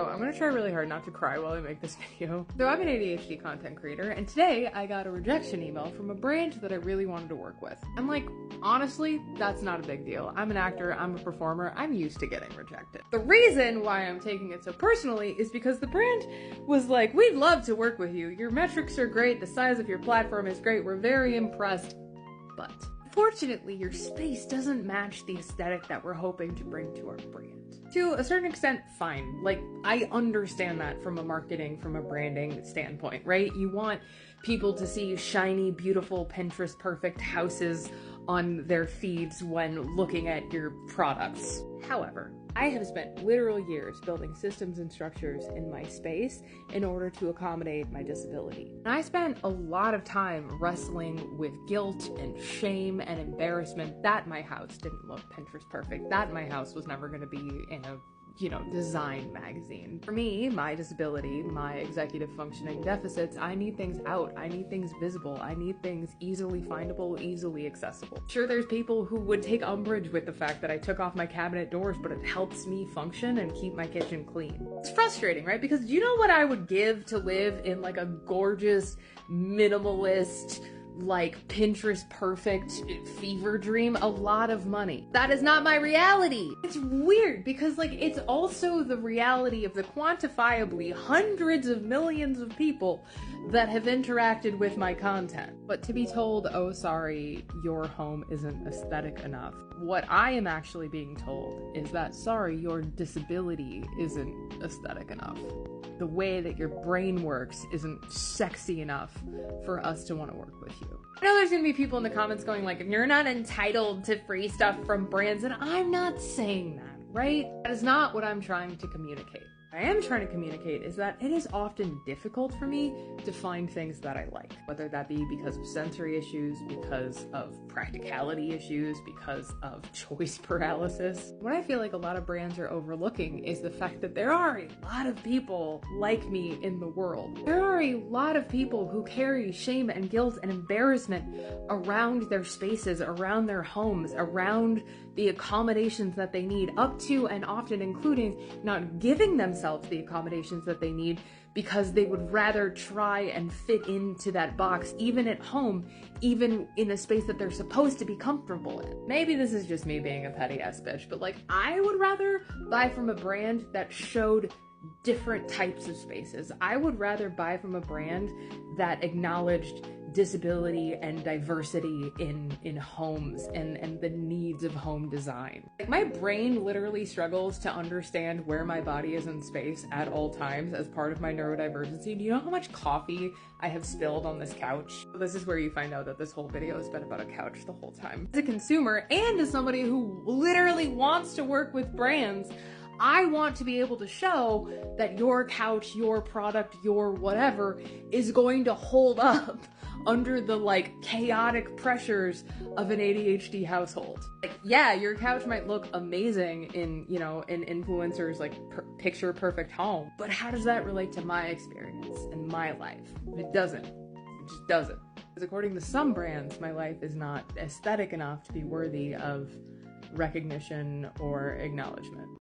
Oh, I'm gonna try really hard not to cry while I make this video. So I'm an ADHD content creator, and today I got a rejection email from a brand that I really wanted to work with. I'm like, honestly, that's not a big deal. I'm an actor, I'm a performer, I'm used to getting rejected. The reason why I'm taking it so personally is because the brand was like, we'd love to work with you. Your metrics are great, the size of your platform is great, we're very impressed, but fortunately, your space doesn't match the aesthetic that we're hoping to bring to our brand. To a certain extent, fine. Like, I understand that from a marketing, from a branding standpoint, right? You want people to see shiny, beautiful, Pinterest perfect houses on their feeds when looking at your products. However, I have spent literal years building systems and structures in my space in order to accommodate my disability. And I spent a lot of time wrestling with guilt and shame and embarrassment that my house didn't look Pinterest perfect, that my house was never going to be in a design magazine. For me, my disability, my executive functioning deficits, I need things out. I need things visible. I need things easily findable, easily accessible. Sure, there's people who would take umbrage with the fact that I took off my cabinet doors, but it helps me function and keep my kitchen clean. It's frustrating, right? Because you know what I would give to live in like a gorgeous, minimalist, like Pinterest perfect fever dream? A lot of money. That is not my reality. It's weird because like it's also the reality of the quantifiably hundreds of millions of people that have interacted with my content. But to be told, oh sorry, your home isn't aesthetic enough. What I am actually being told is that sorry, your disability isn't aesthetic enough. The way that your brain works isn't sexy enough for us to want to work with you. I know there's gonna be people in the comments going like, you're not entitled to free stuff from brands, and I'm not saying that, right? That is not what I'm trying to communicate. What I am trying to communicate is that it is often difficult for me to find things that I like, whether that be because of sensory issues, because of practicality issues, because of choice paralysis. What I feel like a lot of brands are overlooking is the fact that there are a lot of people like me in the world. There are a lot of people who carry shame and guilt and embarrassment around their spaces, around their homes, around the accommodations that they need, up to and often including not giving themselves the accommodations that they need because they would rather try and fit into that box, even at home, even in a space that they're supposed to be comfortable in. Maybe this is just me being a petty ass bitch, but like I would rather buy from a brand that showed different types of spaces. I would rather buy from a brand that acknowledged disability and diversity in homes and the needs of home design. Like my brain literally struggles to understand where my body is in space at all times as part of my neurodivergency. Do you know how much coffee I have spilled on this couch? This is where you find out that this whole video has been about a couch the whole time. As a consumer and as somebody who literally wants to work with brands, I want to be able to show that your couch, your product, your whatever is going to hold up under the like chaotic pressures of an ADHD household. Like, yeah, your couch might look amazing in, in influencers like picture perfect home, but how does that relate to my experience and my life? It doesn't. It just doesn't. Because according to some brands, my life is not aesthetic enough to be worthy of recognition or acknowledgement.